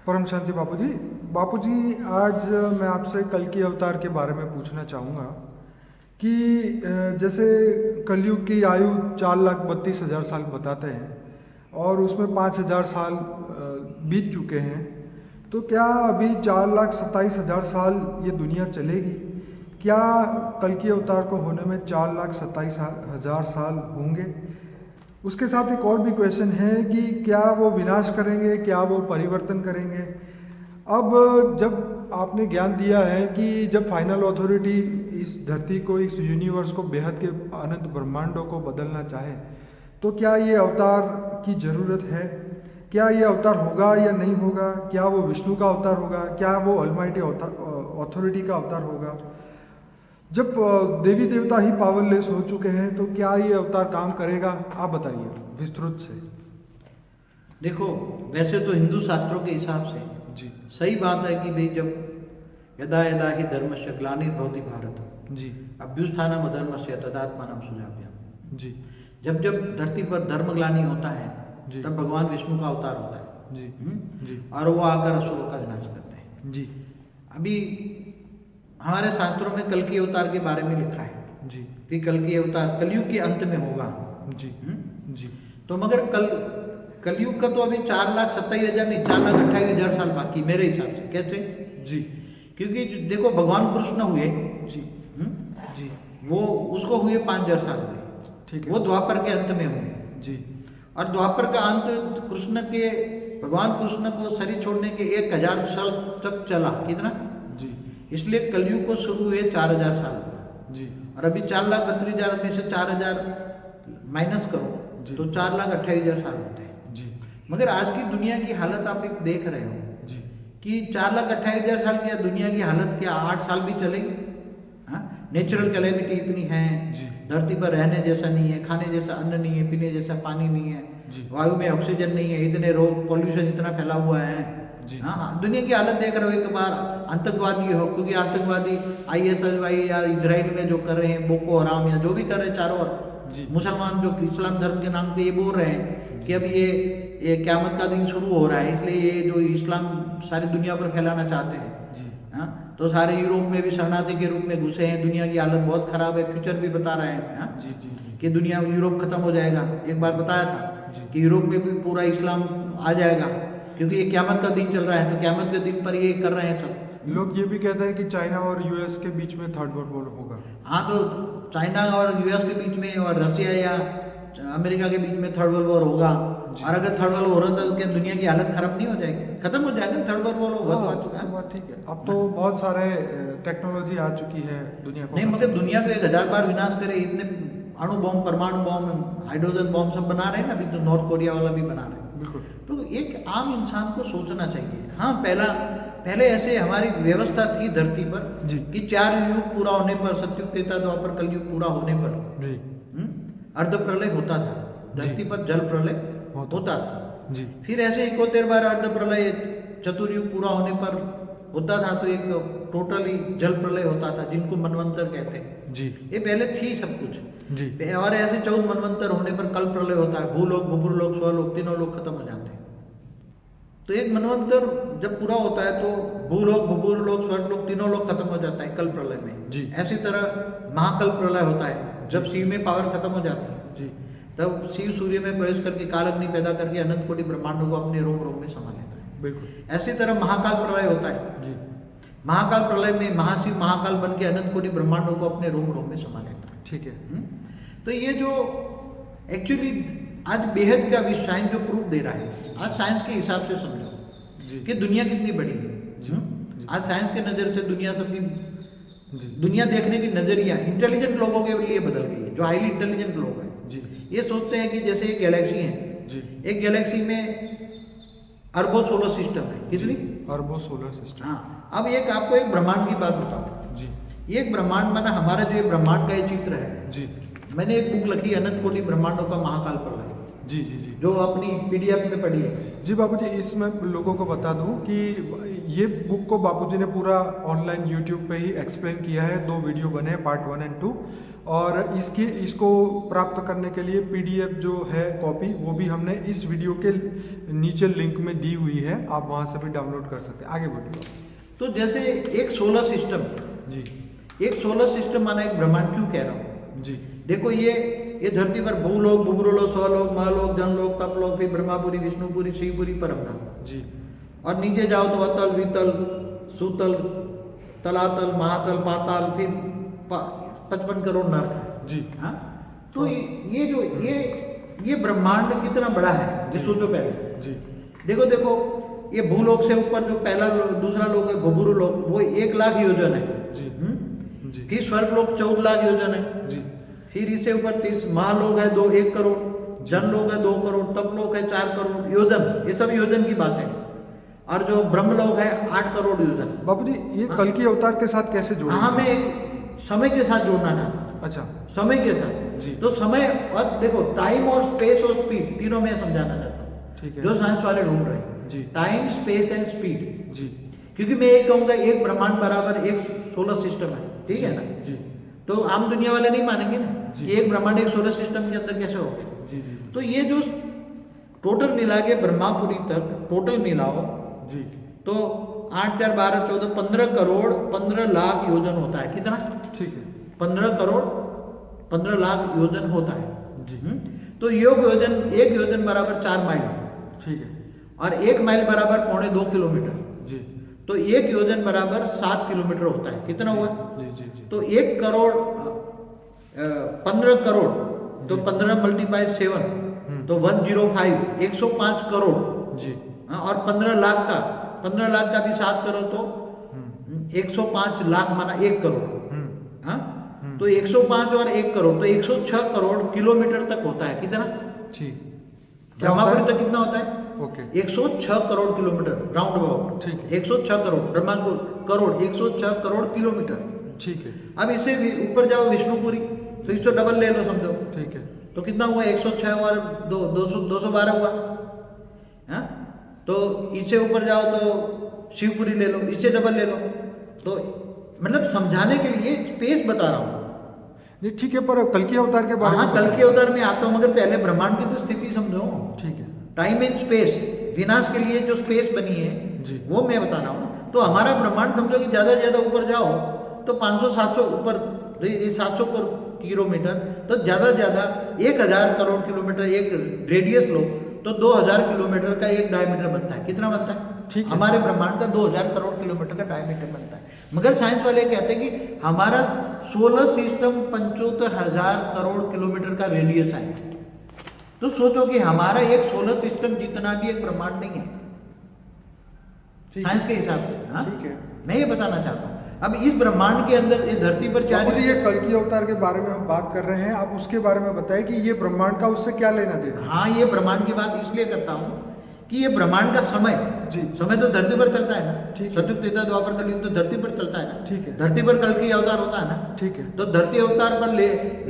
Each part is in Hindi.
परम शांति बापूजी। बापूजी, आज मैं आपसे कल की अवतार के बारे में पूछना चाहूँगा कि जैसे कलयुग की आयु 4,32,000 साल बताते हैं और उसमें 5,000 साल बीत चुके हैं, तो क्या अभी 4,27,000 साल ये दुनिया चलेगी? क्या कल की अवतार को होने में 4,27,000 साल होंगे? उसके साथ एक और भी क्वेश्चन है कि क्या वो विनाश करेंगे, क्या वो परिवर्तन करेंगे? अब जब आपने ज्ञान दिया है कि जब फाइनल अथॉरिटी इस धरती को, इस यूनिवर्स को, बेहद के अनंत ब्रह्मांडों को बदलना चाहे, तो क्या ये अवतार की ज़रूरत है? क्या ये अवतार होगा या नहीं होगा? क्या वो विष्णु का अवतार होगा? क्या वो ऑलमाइटी अथॉरिटी का अवतार होगा? जब देवी देवता ही पावरलेस हो चुके हैं, तो क्या ये अवतार काम करेगा? आप बताइए विस्तृत से। देखो, वैसे तो हिंदू शास्त्रों के हिसाब से जी सही बात है कि भाई जब यदा यदा ही धर्मस्य ग्लानिर्भवति भारत जी अभ्युत्थानम् अधर्मस्य तदात्मानं सृजाम्यहम्। जी जब जब धरती पर धर्मग्लानि होता है जी तब भगवान विष्णु का अवतार होता है। जी जी और वो आकर असुरों का विनाश करते हैं। जी अभी हमारे शास्त्रों में कल की अवतार के बारे में लिखा है जी कि कल की अवतार कलयुग के अंत में होगा। जी जी तो मगर कलयुग का तो अभी 4,27,000 नहीं, 4,28,000 साल बाकी मेरे हिसाब से। कैसे? जी क्योंकि देखो, भगवान कृष्ण हुए जी जी वो उसको हुए 5,000 साल हुए। ठीक है। वो द्वापर के अंत में हुए। जी और द्वापर का अंत भगवान कृष्ण को शरीर छोड़ने के 1,000 साल तक चला। कितना? जी इसलिए कलयुग को शुरू हुए 4,000 साल हुआ। जी और अभी 4,32,000 में से 4,000 माइनस करो जी। तो 4,28,000 साल होते हैं। जी मगर आज की दुनिया की हालत आप एक देख रहे हो जी कि 4,28,000 साल की दुनिया की हालत क्या 8 साल भी चलेगी? हाँ, नेचुरल कैलेमिटी इतनी है, जी। धरती पर रहने जैसा नहीं है, खाने जैसा अन्न नहीं है, पीने जैसा पानी नहीं है, जी। वायु में ऑक्सीजन नहीं है, इतने रोग, पॉल्यूशन इतना फैला हुआ है। जी। हाँ, दुनिया की हालत देख रहे हो। एक बार आतंकवादी हो, क्योंकि आतंकवादी ISIS या इजराइल में जो कर रहे हैं, बोको हराम या जो भी कर रहे हैं चारों ओर, जी। मुसलमान जो इस्लाम धर्म के नाम पे ये बोल रहे हैं कि अब ये क़यामत का दिन शुरू हो रहा है, इसलिए ये जो इस्लाम सारी दुनिया पर फैलाना चाहते हैं। जी। हाँ, तो सारे यूरोप में भी शरणार्थी के रूप में घुसे हैं। दुनिया की हालत बहुत खराब है, फ्यूचर भी बता रहे हैं। हाँ? जी जी जी कि दुनिया यूरोप खत्म हो जाएगा। एक बार बताया था जी। कि यूरोप में भी पूरा इस्लाम आ जाएगा, क्योंकि ये क़यामत का दिन चल रहा है। तो क़यामत के दिन पर ये कर रहे हैं सब। लोग ये भी कहते हैं कि चाइना और US के बीच में थर्ड वर्ल्ड वॉर होगा। हाँ, तो चाइना और US के बीच में और रसिया या अमेरिका के बीच में थर्ड वर्ल्ड वॉर होगा। और अगर थर्ड वर्ल्ड वॉर हो रहा था तो क्या दुनिया की हालत खराब नहीं हो जाएगी? खत्म हो जाएगा। थर्ड वर्ल्ड वॉर होगा तो बात ठीक है। अब तो बहुत सारे टेक्नोलॉजी आ चुकी है दुनिया को। नहीं, मगर दुनिया को 1,000 बार विनाश करे। इतने अणु बॉम्ब, परमाणु बॉम्ब, हाइड्रोजन बॉम्ब सब बना रहे हैं ना, अभी तो नॉर्थ कोरिया वाला भी बना रहे हैं। बिल्कुल। तो एक आम इंसान को सोचना चाहिए। हाँ, पहले ऐसे हमारी व्यवस्था थी धरती पर जी। कि 4 युग पूरा होने पर, सतयुग, त्रेता, द्वापर, कलयुग पूरा होने पर जी अर्ध प्रलय होता था। धरती पर जल प्रलय होता था। जी फिर ऐसे 71 बार अर्ध प्रलय, चतुर्युग पूरा होने पर होता था, तो एक टोटली जल प्रलय होता था, जिनको मनवंतर कहते हैं। जी ये पहले थी सब कुछ जी और ऐसे 14 मनवंतर होने पर कल प्रलय होता है। भूलोक, भूपुरलोक, स्वलोक, तीनों लोग खत्म हो जाते हैं। तो एक मनवंतर जब पूरा होता है तो भूलोक, भूपुरलोक, स्वर्गलोक, तीनों लोग खत्म हो जाता है कल प्रलय में। जी। ऐसी तरह महाकल प्रलय होता है, जब शिव में पावर खत्म हो जाती है। जी तब शिव सूर्य में प्रवेश करके काल अग्नि पैदा करके अनंत कोटि ब्रह्मांडों को अपने रोम रोम में समा लेता है। बिल्कुल। ऐसी तरह महाकाल प्रलय होता है। जी। महाकाल प्रलय में महाशिव महाकाल बन के अनंत कोटि ब्रह्मांडों को अपने रोम रोम में समा लेता है। ठीक है। तो ये जो एक्चुअली आज बेहद का विश्व साइंस जो प्रूफ दे रहा है, आज साइंस के हिसाब से समझो जी। कि दुनिया कितनी बड़ी है। जी। आज साइंस के नज़र से दुनिया सबकी जी। दुनिया देखने की नजरिया इंटेलिजेंट लोगों के लिए बदल गई है। जो हाईली इंटेलिजेंट लोग हैं जी। ये सोचते हैं कि जैसे एक गैलेक्सी है, जी। एक गैलेक्सी में अरबों सोलर सिस्टम है। कितनी? अरबों सोलर सिस्टम। हाँ, अब एक आपको एक ब्रह्मांड की बात बताओ। जी। ये एक ब्रह्मांड माना हमारा जो ये ब्रह्मांड का ये चित्र है। जी। मैंने एक बुक लिखी अनंत कोटि ब्रह्मांडों का महाकाल प्रलय। जी जी जी जो अपनी PDF में पढ़ी है। जी बापूजी, इसमें लोगों को बता दूं कि ये बुक को बापूजी ने पूरा ऑनलाइन YouTube पे ही एक्सप्लेन किया है। 2 वीडियो बने हैं, पार्ट 1 एंड 2। और इसको प्राप्त करने के लिए PDF जो है कॉपी, वो भी हमने इस वीडियो के नीचे लिंक में दी हुई है, आप वहाँ से भी डाउनलोड कर सकते हैं। आगे बढ़िए। तो जैसे एक सोलर सिस्टम, जी एक सोलर सिस्टम माना एक ब्रह्मांड क्यों कह रहा हूँ? जी देखो ये धरती पर भूलोक, बुबुरुलोक, स्वलोक, महलोक, जनलोक, तपलोक, फिर ब्रह्मापुरी, विष्णुपुरी, शिवपुरी, परमधाम। जी। और नीचे जाओ तो अतल, वितल, सुतल, तलातल, महातल, पाताल, फिर 55 करोड़ नरक है। जी। हाँ, तो ये ब्रह्मांड कितना बड़ा है ये सोचो पहले। जी। देखो ये भूलोक से ऊपर जो पहला दूसरा लोक है भुबुरु लोक, वो 1 लाख योजन है। जी। जी। फिर स्वर्ग लोक 14 लाख योजन है। जी। फिर इससे ऊपर 30 महालोक है 1 करोड़, जनलोक है 2 करोड़, तपलोक है 4 करोड़ योजन, ये सब योजन की बात है। और जो ब्रह्मलोक है 8 करोड़ योजन। बाबूजी ये कल की अवतार के साथ कैसे जोड़े? हमें समय के साथ जोड़ना था। अच्छा। समय के साथ जी। तो समय और देखो टाइम और स्पेस और स्पीड तीनों में समझाना चाहता हूँ। ठीक है। जो साइंस वाले ढूंढ रहे हैं जी। Time, space and speed. जी। क्योंकि मैं एक कहूंगा एक ब्रह्मांड बराबर एक सोलर सिस्टम है, ठीक है ना? जी। तो आम दुनिया वाले नहीं मानेंगे ना जी। कि एक ब्रह्मांड एक सोलर सिस्टम के अंदर कैसे हो गया। जी। जी। तो ये जो टोटल मिला के ब्रह्मापुरी तक टोटल मिलाओ जी। तो 8 4 12 14 15 करोड़ 15 लाख योजन होता है। कितना? ठीक है। 15 करोड़ 15 लाख योजन होता है। जी। तो एक योजन बराबर 4 माइल, ठीक है। और 1 माइल बराबर 2.25 किलोमीटर। जी। तो 1 योजन बराबर 7 किलोमीटर होता है। कितना हुआ? जी। जी। जी। तो 1 करोड़ 15 करोड़ तो 15 मल्टीप्लाई 7 तो 105 105 करोड़। जी। हाँ, और 15 लाख का भी 7 करोड़ तो 105 लाख माना 1 करोड़। हाँ, तो 105 और 1 करोड़ तो 106 करोड़ किलोमीटर तक होता है। कितना? ठीक। ब्रह्मापुरी तक कितना होता है? Okay. 106 crore kilometre round about. ठीक है। 106 करोड़ ब्रह्मापुर करोड़ 106 करोड़ किलोमीटर। ठीक है। अब इससे ऊपर जाओ विष्णुपुरी तो इसको डबल ले लो समझो। ठीक है। तो कितना हुआ? 106 और 212 हुआ। हाँ, तो इससे ऊपर जाओ तो शिवपुरी ले लो, इससे डबल ले लो। तो मतलब समझाने के लिए स्पेस बता रहा हूँ। नहीं ठीक है, पर कल की अवतार के बारे हाँ, में कल के अवतार में आता हूँ, मगर पहले ब्रह्मांड की तो स्थिति समझो। ठीक है। टाइम एंड स्पेस, विनाश के लिए जो स्पेस बनी है जी। वो मैं बता रहा हूँ। तो हमारा ब्रह्मांड समझो कि ज्यादा से ज्यादा ऊपर जाओ तो 500-700 ऊपर 700 किलोमीटर, तो ज्यादा से ज्यादा 1000 करोड़ किलोमीटर एक रेडियस लो तो 2000 किलोमीटर का एक डायमीटर बनता है। कितना बनता है? ठीक है। हमारे ब्रह्मांड का 2000 करोड़ किलोमीटर का डायमीटर बनता है। मगर साइंस वाले कहते हैं कि हमारा सोलर सिस्टम 75,000 करोड़ किलोमीटर का रेडियस है। तो सोचो कि हमारा एक सोलर सिस्टम जितना भी एक ब्रह्मांड नहीं है साइंस के हिसाब से। हाँ, ठीक है। मैं ये बताना चाहता हूँ। अब इस ब्रह्मांड के अंदर इस धरती पर बाबूजी ये कल की अवतार के बारे में हम बात कर रहे हैं, आप उसके बारे में बताइए कि ये ब्रह्मांड का उससे क्या लेना देना? हाँ, ये ब्रह्मांड की बात इसलिए करता हूँ कि ये ब्रह्मांड का समय जी। समय तो धरती पर चलता है ना। ठीक है। सतयुग त्रेता द्वापर कलयुग तो धरती पर चलता है ना। ठीक है। धरती पर कल की अवतार होता है ना। ठीक है। तो धरती अवतार पर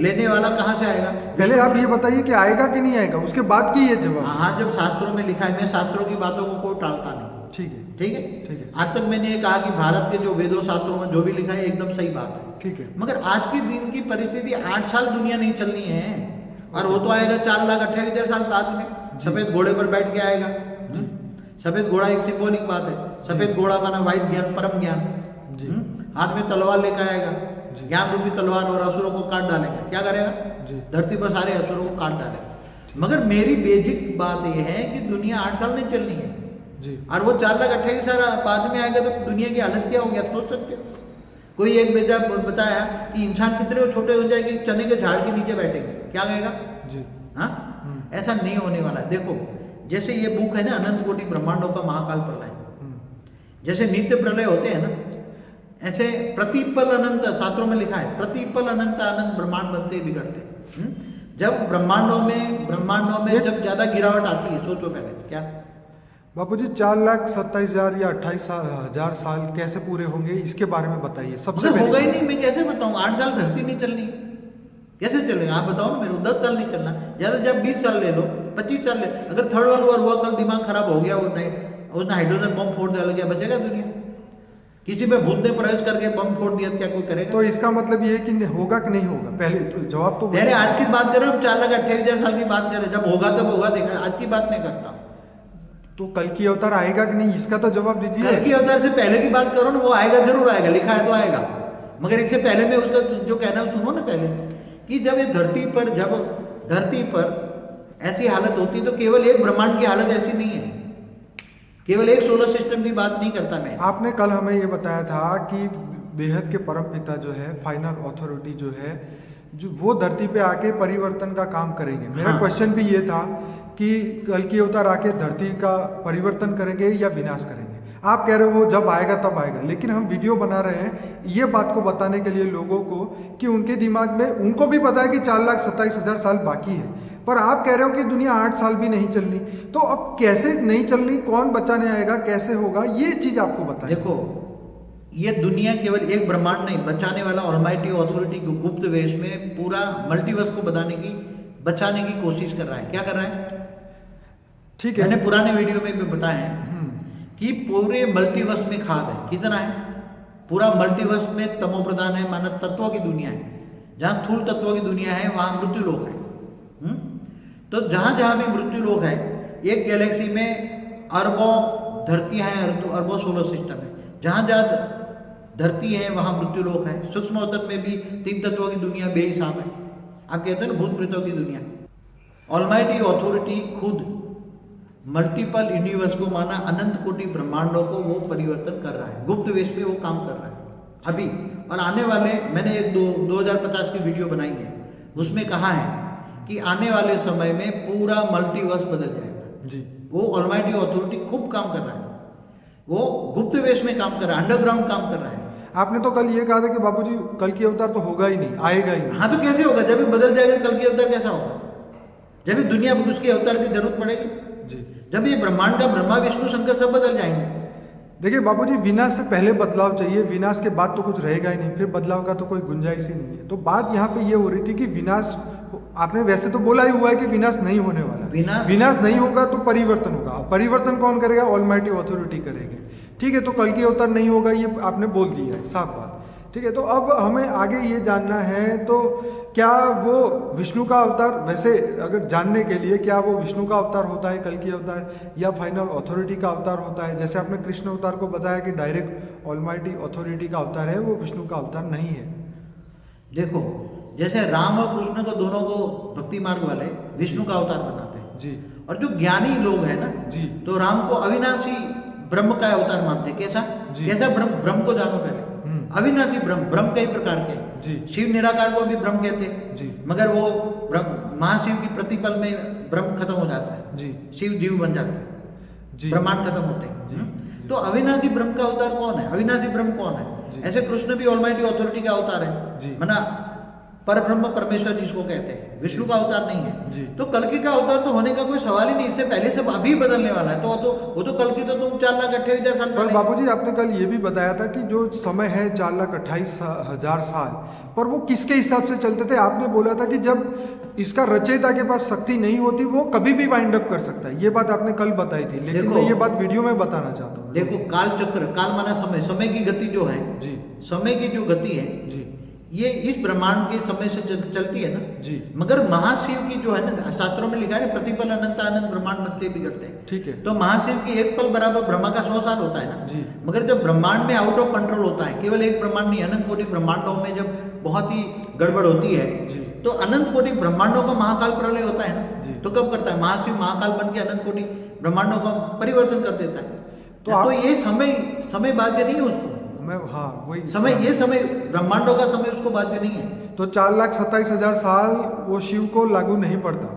लेने वाला कहाँ से आएगा? पहले आप ये बताइए कि आएगा कि नहीं आएगा, उसके बाद की ये जवाब। हाँ, जब शास्त्रों में लिखा है, मैं शास्त्रों की बातों को कोई टालता नहीं। ठीक है। ठीक है। ठीक है। आज तक मैंने ये कहा कि भारत के जो वेदों शास्त्रों में जो भी लिखा है एकदम सही बात है। ठीक है। मगर आज के दिन की परिस्थिति 8 साल दुनिया नहीं चलनी है, और वो तो आएगा 4,28,000 साल बाद में। सफेद घोड़े पर बैठ के आएगा। सफेद घोड़ा एक सिंबॉलिक बात है। सफेद घोड़ा माना वाइट ज्ञान, परम ज्ञान। जी। हाथ में तलवार लेकर आएगा, ज्ञान रूपी तलवार, और असुरों को काट डालेगा। क्या करेगा? जी। धरती पर सारे असुरों को काट डालेगा। मगर मेरी बेसिक बात यह है कि दुनिया 8 साल नहीं चलनी है जी। और वो 4,28,000 बाद में आएगा तो दुनिया की हालत क्या होगी आप सोच सकते हो? कोई एक बेटा बताया कि इंसान कितने छोटे हो जाएंगे, चने के झाड़ के नीचे बैठेंगे। क्या कहेगा? जी। हाँ, ऐसा नहीं होने वाला है। देखो, जैसे ये बुक है ना, अनंत कोटि ब्रह्मांडों का महाकाल प्रलय, जैसे नित्य प्रलय होते हैं ना, ऐसे प्रतिपल अनंत शास्त्रों में लिखा है, प्रतिपल अनंत अनंत ब्रह्मांड बनते बिगड़ते। जब ब्रह्मांडों में जब ज्यादा गिरावट आती है, सोचो पहले क्या बापूजी 4,27,000 या 28,000 साल कैसे पूरे होंगे, इसके बारे में बताइए सबसे मगर पहले। होगा ही नहीं, मैं कैसे बताऊं? 8 साल धरती नहीं चलनी, कैसे चलेगा आप बताओ ना मेरे को? 10 साल नहीं चलना, ज्यादा जब 20 साल ले लो, 25 साल ले। अगर थर्ड वर्ल्ड वॉर हुआ, कल दिमाग खराब हो गया, उसने हाइड्रोजन बम फोड़ डाल गया, बचेगा दुनिया? किसी पे भूत ने प्रवेश करके बम फोड़ दिया तो क्या कोई करेगा? तो इसका मतलब ये है कि होगा कि नहीं होगा, पहले तो जवाब तो पहले आज की बात करें, हम 4,28,000 साल की बात करें, जब होगा तब होगा, देखा, आज की बात नहीं करता। तो कल की अवतार आएगा कि नहीं, इसका तो जवाब दीजिए। कल की अवतार से पहले की बात करो ना, वो आएगा, जरूर आएगा, लिखा है तो आएगा, मगर इससे पहले में उसका जो कहना है सुनो ना पहले, कि जब ये धरती पर ऐसी हालत होती तो केवल एक ब्रह्मांड की हालत ऐसी नहीं है, केवल एक सोलर सिस्टम की बात नहीं करता मैं। आपने कल हमें ये बताया था कि बेहद के परम पिता जो है, फाइनल अथॉरिटी जो है, जो वो धरती पे आके परिवर्तन का काम करेंगे। मेरा हाँ। क्वेश्चन भी ये था कि कल की अवतार आके धरती का परिवर्तन करेंगे या विनाश करेंगे। आप कह रहे हो वो जब आएगा तब आएगा, लेकिन हम वीडियो बना रहे हैं ये बात को बताने के लिए लोगों को कि उनके दिमाग में, उनको भी पता है कि 4,27,000 साल बाकी है, पर आप कह रहे हो कि दुनिया 8 साल भी नहीं चलनी, तो अब कैसे नहीं चलनी, कौन बचाने आएगा, कैसे होगा, ये चीज आपको बताएं। देखो, ये दुनिया केवल एक ब्रह्मांड नहीं, बचाने वाला ऑलमाइटी अथॉरिटी को गुप्त वेश में पूरा मल्टीवर्स को बचाने की कोशिश कर रहा है। क्या कर रहा है? ठीक है, मैंने पुराने वीडियो में भी बताया है कि पूरे मल्टीवर्स में खाद है। कितना है? पूरा मल्टीवर्स में तमो प्रधान है, माना तत्वों की दुनिया है। जहां स्थूल तत्वों की दुनिया है वहां मृत्यु लोक है। तो जहां जहां भी मृत्यु लोक है, एक गैलेक्सी में अरबों धरतियां हैं, अरबों सोलर सिस्टम है। जहां जहां धरती है वहां मृत्यु लोक है। सूक्ष्म अवतल में भी 3 तत्वों की दुनिया बेहिसाब है। आप कहते हैं ना भूत प्रेतों की दुनिया। ऑलमाइटी अथॉरिटी खुद मल्टीपल यूनिवर्स को, माना अनंत कोटि ब्रह्मांडों को वो परिवर्तन कर रहा है, गुप्त वेश में वो काम कर रहा है अभी। और आने वाले, मैंने एक 2050 की वीडियो बनाई है, उसमें कहा है कि आने वाले समय में पूरा मल्टीवर्स बदल जाएगा जी। वो ऑलमाइटी अथॉरिटी खूब काम कर रहा है, वो गुप्त वेश में काम कर रहा है, अंडरग्राउंड काम कर रहा है। आपने तो कल ये कहा था कि बाबूजी कल की अवतार तो होगा ही नहीं, आएगा ही नहीं। हाँ, तो कैसे होगा? जब भी बदल जाएगा कल की अवतार कैसा होगा? जब भी दुनिया में उसके अवतार की जरूरत पड़ेगी जी। जब ये ब्रह्मांड का ब्रह्मा विष्णु शंकर सब बदल जाएंगे। देखिए बाबूजी, विनाश से पहले बदलाव चाहिए, विनाश के बाद तो कुछ रहेगा ही नहीं, फिर बदलाव का तो कोई गुंजाइश ही नहीं है। तो बात यहाँ पे ये हो रही थी कि विनाश, आपने वैसे तो बोला ही हुआ है कि विनाश नहीं होने वाला, विनाश नहीं होगा तो परिवर्तन होगा। परिवर्तन कौन करेगा? ऑलमाइटी अथॉरिटी करेगी। ठीक है, तो कल की अवतार नहीं होगा, ये आपने बोल दिया है, साफ बात। ठीक है, तो अब हमें आगे ये जानना है, तो क्या वो विष्णु का अवतार, वैसे अगर जानने के लिए, क्या वो विष्णु का अवतार होता है कल की अवतार, या फाइनल अथॉरिटी का अवतार होता है? जैसे आपने कृष्ण अवतार को बताया कि डायरेक्ट ऑलमाइटी अथॉरिटी का अवतार है, वो विष्णु का अवतार नहीं है। देखो, जैसे राम और कृष्ण को, दोनों को भक्ति मार्ग वाले विष्णु का अवतार बनाते हैं जी। और जो ज्ञानी लोग हैं ना जी, तो राम को अविनाशी ब्रह्म का अवतार मानते हैं। कैसा ब्रह्म को जानो पहले। अविनाशी ब्रह्म कई प्रकार के जी। शिव निराकार को भी ब्रह्म कहते हैं जी, मगर वो महाशिव की प्रतिपल में ब्रह्म खत्म हो जाता है जी, शिव जीव बन जाता है जी, ब्रह्मांड खत्म होते हैं जी। तो अविनाशी ब्रह्म का अवतार कौन है? अविनाशी ब्रह्म कौन है? ऐसे कृष्ण भी ऑलमाइटी अथॉरिटी का अवतार है, माना पर ब्रह्म परमेश्वर जिसको कहते हैं, विष्णु का अवतार नहीं है जी। तो कल्कि का अवतार तो होने का कोई सवाल ही नहीं, इससे पहले सब अभी बदलने वाला है। तो वो तो कल्कि तो तुम 4,28,000 साल पर बाबूजी, आपने कल ये भी बताया था कि जो समय है 4,28,000 साल, पर वो किसके हिसाब से चलते थे? आपने बोला था कि जब इसका रचयिता के पास शक्ति नहीं होती, वो कभी भी वाइंड अप कर सकता है। ये बात आपने कल बताई थी, लेकिन मैं ये बात वीडियो में बताना चाहता हूँ। देखो, काल चक्र, काल माना समय की गति जो है जी, समय की जो गति है जी, ये इस ब्रह्मांड के समय से चलती है ना जी। मगर महाशिव की जो है ना, शास्त्रों में लिखा है, प्रतिपल अनंत अनंत ब्रह्मांड बनते बिगड़ते हैं। ठीक है, तो महाशिव की एक पल बराबर ब्रह्मा का 100 साल होता है ना जी। मगर जब ब्रह्मांड में आउट ऑफ कंट्रोल होता है, केवल एक ब्रह्मांड नहीं, अनंत कोटि ब्रह्मांडों में जब बहुत ही गड़बड़ होती है जी, तो अनंत कोटि ब्रह्मांडों का महाकाल प्रलय होता है ना जी। तो कब करता है? महाशिव महाकाल बन के अनंत कोटि ब्रह्मांडों का परिवर्तन कर देता है। तो ये समय बाध्य नहीं है उसको, हाँ वही समय, ये समय ब्रह्मांडों का समय उसको बाध्य नहीं है। तो 4,27,000 साल वो शिव को लागू नहीं पड़ता,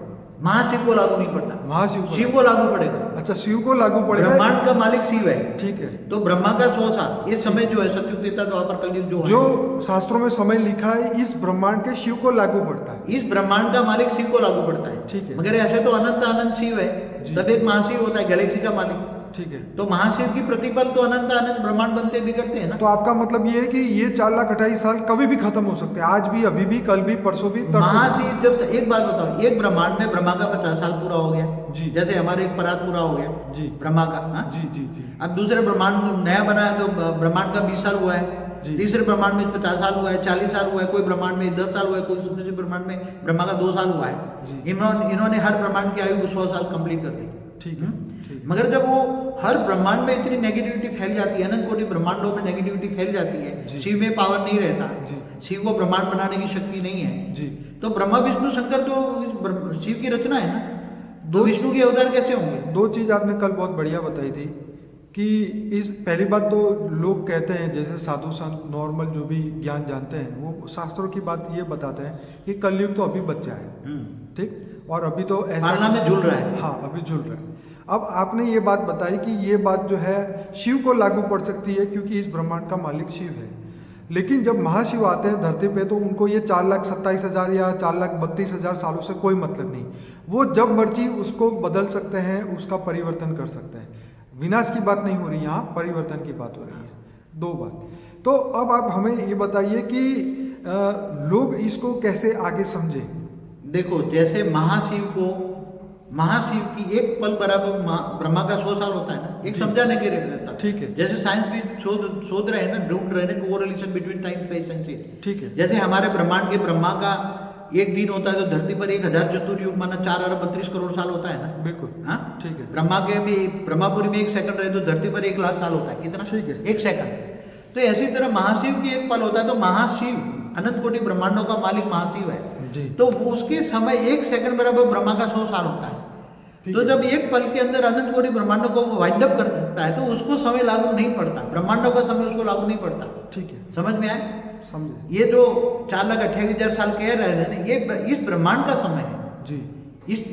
महाशिव को लागू नहीं पड़ता, शिव को लागू पड़ेगा। अच्छा, शिव को लागू पड़ेगा, ब्रह्मांड का मालिक शिव है। ठीक है, तो ब्रह्मा का 100 साल, ये समय जो है सतयुग त्रेता द्वापर कलयुग जो शास्त्रों में समय लिखा है, इस ब्रह्मांड के शिव को लागू पड़ता है, इस ब्रह्मांड का मालिक शिव को लागू पड़ता है। ठीक है, मगर ऐसे तो अनंत अनंत शिव है, तब एक महाशिव होता है, गैलेक्सी का मालिक। ठीक है। तो महाशिव की प्रतिपल तो अनंत अनंत ब्रह्मांड बनते बिगड़ते हैं ना। तो आपका मतलब ये है कि ये 4,28,000 कभी भी खत्म हो सकते हैं, आज भी, अभी भी, कल भी, परसों भी, तरसों भी। महाशिव जब एक बात बताओ, एक ब्रह्मांड में ब्रह्मा का 50 साल पूरा हो गया जी। जैसे हमारे एक परात पूरा हो गया जी। ब्रह्मा का, हाँ? जी जी जी अब दूसरे ब्रह्मांड नया बना है तो ब्रह्मांड का 20 साल हुआ है, जी। तीसरे ब्रह्मांड में 50 साल हुआ है, 40 साल हुआ है, कोई ब्रह्मांड में 10 साल हुआ है, कोई दूसरे ब्रह्मांड में ब्रह्मा का 2 साल हुआ है। जी। इन्होंने हर ब्रह्मांड की आयु 100 साल कंप्लीट कर दी। ठीक है, ठीक है। मगर जब वो हर ब्रह्मांड में इतनी नेगेटिविटी फैल जाती है, अनंत कोटि ब्रह्मांडों में नेगेटिविटी फैल जाती जी। है, शिव में पावर नहीं रहता, जी। शिव को ब्रह्मांड बनाने की शक्ति नहीं है, जी। तो ब्रह्मा विष्णु शंकर तो शिव की रचना है ना, तो विष्णु के अवतार कैसे होंगे? दो चीज आपने कल बहुत बढ़िया बताई थी कि इस पहली बात तो लोग कहते हैं, जैसे साधु संत नॉर्मल जो भी ज्ञान जानते हैं वो शास्त्रों की बात ये बताते हैं कि कलयुग तो अभी बच्चा है, ठीक, और अभी तो ऐसा पालना में झूल रहा है। हाँ, अभी झूल रहा है। अब आपने ये बात बताई कि ये बात जो है शिव को लागू पड़ सकती है क्योंकि इस ब्रह्मांड का मालिक शिव है, लेकिन जब महाशिव आते हैं धरती पे तो उनको ये 4,27,000 या 4,32,000 सालों से कोई मतलब नहीं। वो जब मर्जी उसको बदल सकते हैं, उसका परिवर्तन कर सकते हैं। विनाश की बात नहीं हो रही, यहाँ परिवर्तन की बात हो रही है। दो बात। तो अब आप हमें ये बताइए कि लोग इसको कैसे आगे समझें। देखो, जैसे महाशिव की एक पल बराबर ब्रह्मा का 100 साल होता है ना, एक समझाने के लिए रहता। ठीक है। जैसे साइंस भी शोध रहे हैं ना, ढूंढ रहे हैं correlation between time space and seat. ठीक है। जैसे हमारे ब्रह्मांड के ब्रह्मा का एक दिन होता है तो धरती पर 1000 चतुर्युग माना 4 अरब 32 करोड़ साल होता है ना। बिल्कुल। हाँ, ठीक है। ब्रह्मा के भी ब्रह्मापुरी में 1 सेकंड रहे तो धरती पर 1 लाख साल होता है। कितना? ठीक है। 1 सेकंड। तो इसी तरह महाशिव की एक पल होता है तो महाशिव अनंत कोटि ब्रह्मांडों का मालिक महाशिव है जी। तो वो उसके समय 1 सेकंड बराबर ब्रह्मा का 100 साल होता है। तो जब एक पल के अंदर अनंत कोटि ब्रह्मांडों को वाइंड अप कर सकता है तो उसको समय लागू नहीं पड़ता, ब्रह्मांडों का समय उसको लागू नहीं पड़ता। ठीक है। समझ में आए? समझे। ये जो 4,28,000 साल कह रहे हैं ना, ये इस ब्रह्मांड का समय है जी।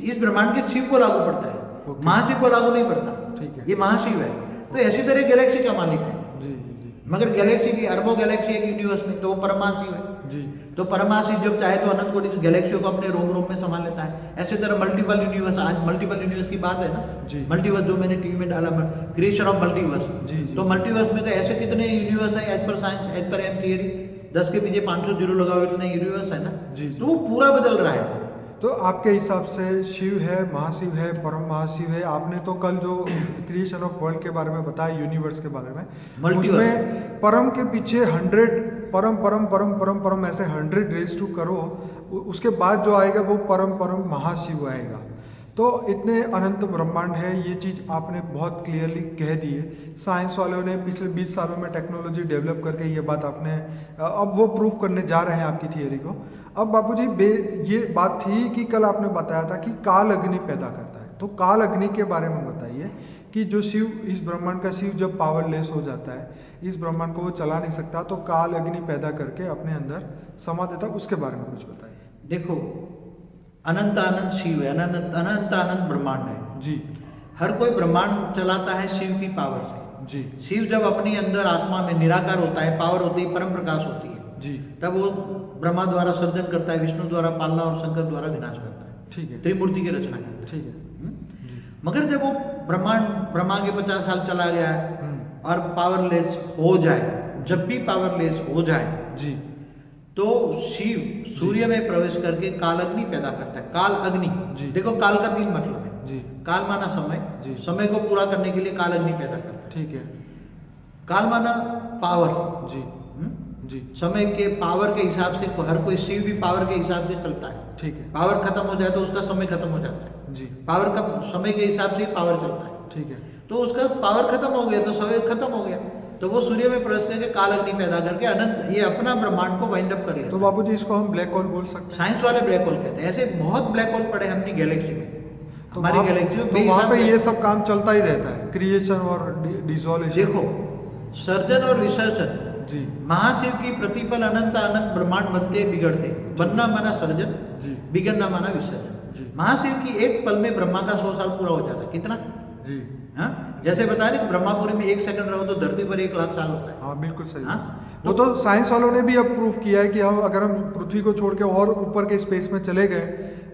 इस ब्रह्मांड के शिव को लागू पड़ता है, ओके। महाशिव को लागू नहीं पड़ता। ठीक है। ये महाशिव है। तो ऐसी तरह गैलेक्सी का मालिक है, जी जी जी मगर गैलेक्सी की अरबों गैलेक्सी एक यूनिवर्स में, तो वो परमाशिव है। जी। तो परमाशिव जब चाहे तो अनंत कोटि गैलेक्सियों को अपने रोम में संभाल लेता है। ऐसे तरह मल्टीपल यूनिवर्स, आज मल्टीपल यूनिवर्स की बात है ना, जी। मल्टीवर्स जो मैंने टीवी में डाला, क्रिएशन ऑफ मल्टीवर्स। जी, जी। तो मल्टीवर्स में तो ऐसे कितने यूनिवर्स है as per science, as per M theory, 10 के पीछे 500 जीरो लगा हुए इतने यूनिवर्स है ना। जी, जी। तो वो पूरा बदल रहा है। तो आपके हिसाब से शिव है, महाशिव है, परम महाशिव है। आपने तो कल जो क्रिएशन ऑफ वर्ल्ड के बारे में बताया, यूनिवर्स के बारे में, Multiverse। उसमें परम के पीछे 100 परम परम परम परम परम ऐसे 100 रेज टू करो, उसके बाद जो आएगा वो परम परम महाशिव आएगा। तो इतने अनंत ब्रह्मांड है, ये चीज़ आपने बहुत क्लियरली कह दी है। साइंस वालों ने पिछले 20 सालों में टेक्नोलॉजी डेवलप करके ये बात आपने अब वो प्रूव करने जा रहे हैं आपकी थियरी को। अब बापूजी ये बात थी कि कल आपने बताया था कि काल अग्नि पैदा करता है, तो काल अग्नि के बारे में बताइए कि जो शिव, इस ब्रह्मांड का शिव जब पावरलेस हो जाता है, इस ब्रह्मांड को वो चला नहीं सकता, तो काल अग्नि पैदा करके अपने अंदर समा देता है, उसके बारे में कुछ बताइए। देखो, अनंत अनंत शिव है, अनंत अनंत ब्रह्मांड है जी। हर कोई ब्रह्मांड चलाता है शिव की पावर से। जी। शिव जब अपनी अंदर आत्मा में निराकार होता है, पावर होती है, परम प्रकाश होती है जी। तब वो ब्रह्मा द्वारा सर्जन करता है, विष्णु द्वारा पालना और शंकर द्वारा विनाश करता है। ठीक है। त्रिमूर्ति की रचना करता है। ठीक है। जी। मगर जब वो ब्रह्मा के 50 साल चला गया है और पावरलेस हो जाए, जब भी पावरलेस हो जाए जी। तो शिव सूर्य में प्रवेश करके काल अग्नि पैदा करता है। काल अग्नि, जी। देखो काल का 3 मतलब है जी। काल माना समय, जी। समय को पूरा करने के लिए काल अग्नि पैदा करता है। ठीक है। काल माना पावर, जी। जी। समय के पावर के हिसाब से हर कोई शिव भी पावर के हिसाब से चलता है। ठीक है। पावर खत्म हो जाए तो उसका समय खत्म हो जाता है। जी। पावर का समय के हिसाब से ही पावर चलता है। ठीक है। तो उसका पावर खत्म हो गया तो समय खत्म हो गया, तो वो सूर्य में प्रवेश करके काल अग्नि पैदा करके अनंत ये अपना ब्रह्मांड को वाइंड अप कर लेता तो बाबूजी इसको हम ब्लैक होल बोल सकते हैं? साइंस वाले ब्लैक होल कहते हैं। ऐसे बहुत ब्लैक होल पड़े हैं अपनी गैलेक्सी में, तो हमारी गैलेक्सी में। तो वहाँ पे ये सब काम चलता ही रहता है, क्रिएशन और डिसोल्यूशन। देखो, सर्जन और विसर्जन जी। महाशिव की प्रतिपल अनंत अनंत ब्रह्मांड बनते बिगड़ते। बनना माना सर्जन, जी। बिगड़ना माना विसर्जन। महाशिव की एक पल में ब्रह्मा का 100 साल पूरा हो जाता है। कितना? जी। हाँ, जैसे बता रहे ब्रह्मापुरी में 1 सेकंड रहो तो धरती पर 1 लाख साल होता है। हाँ, बिल्कुल सही। हाँ? वो तो साइंस वालों ने भी अब प्रूफ किया है कि हम अगर हम पृथ्वी को छोड़ के और ऊपर के स्पेस में चले गए,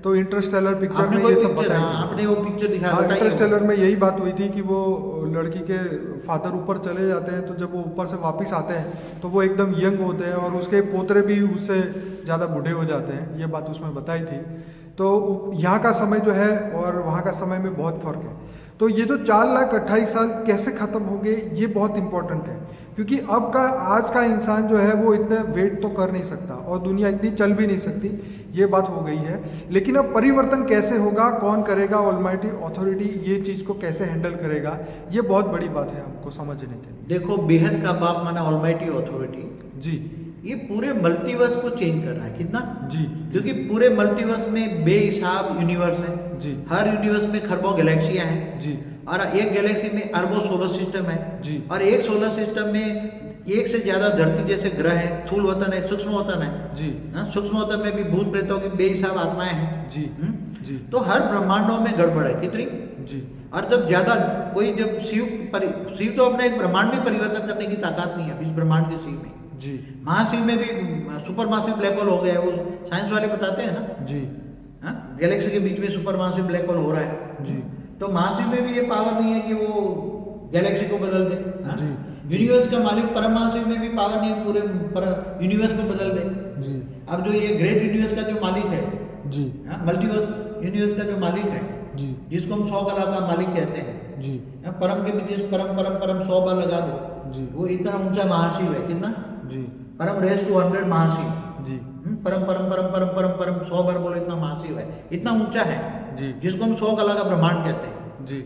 तो इंटरस्टेलर पिक्चर आपने में कोई ये सब पिक्चर, बताई हाँ, थी। आपने वो पिक्चर दिखाया, हाँ, बताइए। इंटरस्टेलर में यही बात हुई थी कि वो लड़की के फादर ऊपर चले जाते हैं, तो जब वो ऊपर से वापस आते हैं तो वो एकदम यंग होते हैं और उसके पोतरे भी उससे ज़्यादा बूढ़े हो जाते हैं, ये बात उसमें बताई थी। तो यहाँ का समय जो है और वहाँ का समय में बहुत फ़र्क है। तो ये जो 4,28,000 कैसे ख़त्म हो गए, ये बहुत इंपॉर्टेंट है, क्योंकि अब का आज का इंसान जो है वो इतना वेट तो कर नहीं सकता और दुनिया इतनी चल भी नहीं सकती, ये बात हो गई है। लेकिन अब परिवर्तन कैसे होगा, कौन करेगा, ऑलमाइटी अथॉरिटी ये चीज़ को कैसे हैंडल करेगा, ये बहुत बड़ी बात है हमको समझने के लिए। देखो, बेहद का बाप माना ऑलमाइटी अथॉरिटी, जी ये पूरे मल्टीवर्स को चेंज कर रहा है। कितना? जी क्योंकि पूरे मल्टीवर्स में बेहिसाब यूनिवर्स है। जी हर यूनिवर्स में खरबों गैलेक्सियां हैं जी और एक गैलेक्सी में अरबों सोलर सिस्टम है जी और एक सोलर सिस्टम में एक से ज्यादा धरती जैसे ग्रह हैं, स्थूल वतन है, सूक्ष्म वतन है। जी हाँ, सूक्ष्म वतन में भी भूत प्रेतों की बेहिसाब आत्माएं हैं। जी जी तो हर ब्रह्मांडों में गड़बड़ है। कितनी? जी और जब ज्यादा कोई जब शिव तो अपने एक ब्रह्मांड में परिवर्तन करने की ताकत नहीं है इस ब्रह्मांड के शिव में। जी महाशिव में भी सुपर मासिव ब्लैक होल हो गया है, वो साइंस वाले बताते हैं ना। जी हाँ, गैलेक्सी के बीच में सुपर मासिव ब्लैक होल हो रहा है। जी तो महाशिव में भी ये पावर नहीं है कि वो गैलेक्सी को बदल दे। हाँ? जी यूनिवर्स का मालिक परम महाशिव में भी पावर नहीं है पूरे यूनिवर्स को बदल दे। जी अब जो ये ग्रेट यूनिवर्स का जो मालिक है, जी मल्टीवर्स यूनिवर्स का जो मालिक है, जी जिसको हम 100 कला का मालिक कहते हैं, जी परम के पीछे परम परम परम 100 बार लगा दो, जी वो इतना ऊंचा महाशिव है। कितना? जी परम रेस टू 100 महाशिव। जी परम परम परम परम परम परम 100 बार बोले, इतना महाशिव है, इतना ऊंचा है, जी जिसको हम 100 कला का ब्रह्मांड कहते हैं। जी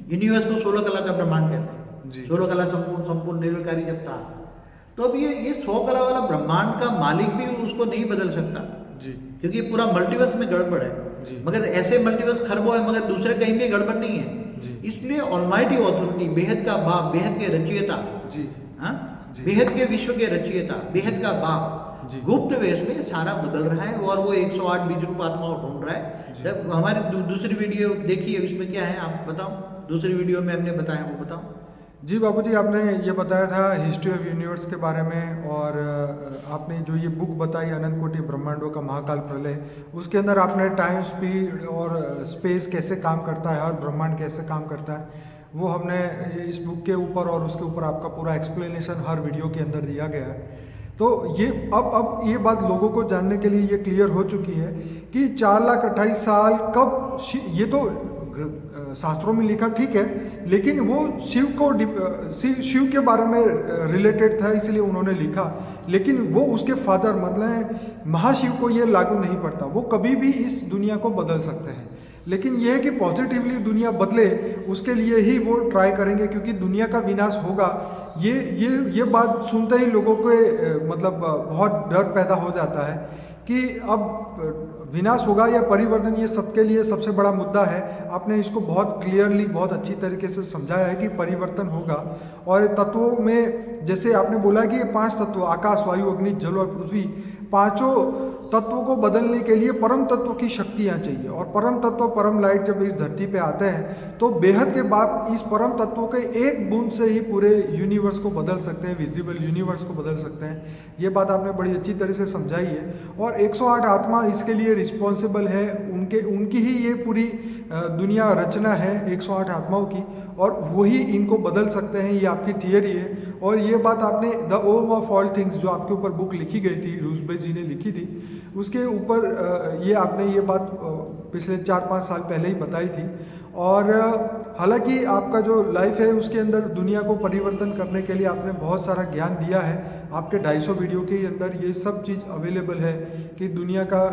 यूनिवर्स को 16 कला का ब्रह्मांड कहते हैं। जी 16 कला संपूर्ण संपूर्ण निर्विकारी जब था, तो अब ये 100 कला वाला ब्रह्मांड का मालिक भी उसको नहीं बदल सकता, जी क्योंकि ये पूरा मल्टीवर्स में गड़बड़ है। जी। मगर ऐसे मल्टीवर्स खरबों है, मगर दूसरे कहीं भी गड़बड़ नहीं है। जी। इसलिए ऑलमाइटी अथॉरिटी, बेहद का बाप, बेहद के रचयिता, जी हाँ, जी। बेहद के विश्व के रचयिता, बेहद का बाप, जी। गुप्त वेश में सारा बदल रहा है और वो 108 बीज रूप आत्माओं ढूंढ रहा है। जी। जब हमारी दूसरी वीडियो देखिए, उसमें क्या है आप बताओ, दूसरी वीडियो में हमने बताया वो बताओ। जी बाबूजी, आपने ये बताया था हिस्ट्री ऑफ यूनिवर्स के बारे में, और आपने जो ये बुक बताई अनंत कोटि ब्रह्मांडों का महाकाल प्रलय, उसके अंदर आपने टाइम, स्पीड और स्पेस कैसे काम करता है, हर ब्रह्मांड कैसे काम करता है, वो हमने इस बुक के ऊपर और उसके ऊपर आपका पूरा एक्सप्लेनेशन हर वीडियो के अंदर दिया गया है। तो ये अब ये बात लोगों को जानने के लिए ये क्लियर हो चुकी है कि 4,28,000 कब, ये तो शास्त्रों में लिखा ठीक है, लेकिन वो शिव को शिव के बारे में रिलेटेड था, इसलिए उन्होंने लिखा, लेकिन वो उसके फादर मतलब महाशिव को ये लागू नहीं पड़ता। वो कभी भी इस दुनिया को बदल सकते हैं, लेकिन यह है कि पॉजिटिवली दुनिया बदले उसके लिए ही वो ट्राई करेंगे, क्योंकि दुनिया का विनाश होगा। ये बात सुनते ही लोगों के मतलब बहुत डर पैदा हो जाता है कि अब विनाश होगा या परिवर्तन, ये सबके लिए सबसे बड़ा मुद्दा है। आपने इसको बहुत क्लियरली, बहुत अच्छी तरीके से समझाया है कि परिवर्तन होगा। और तत्वों में जैसे आपने बोला कि ये 5 तत्व, आकाश, वायु, अग्नि, जल और पृथ्वी, पांचों तत्वों को बदलने के लिए परम तत्व की शक्तियाँ चाहिए, और परम तत्व, परम लाइट जब इस धरती पे आते हैं तो बेहद के बाप इस परम तत्वों के एक बूंद से ही पूरे यूनिवर्स को बदल सकते हैं, विजिबल यूनिवर्स को बदल सकते हैं। ये बात आपने बड़ी अच्छी तरह से समझाई है, और 108 आत्मा इसके लिए रिस्पॉन्सिबल है, उनकी ही ये पूरी दुनिया रचना है 108 आत्माओं की, और वही इनको बदल सकते हैं, ये आपकी थियरी है। और ये बात आपने the Om of all things जो आपके ऊपर बुक लिखी गई थी, रूसबे जी ने लिखी थी, उसके ऊपर ये आपने ये बात पिछले 4-5 साल पहले ही बताई थी। और हालांकि आपका जो लाइफ है उसके अंदर दुनिया को परिवर्तन करने के लिए आपने बहुत सारा ज्ञान दिया है। आपके 250 वीडियो के अंदर ये सब चीज़ अवेलेबल है कि दुनिया का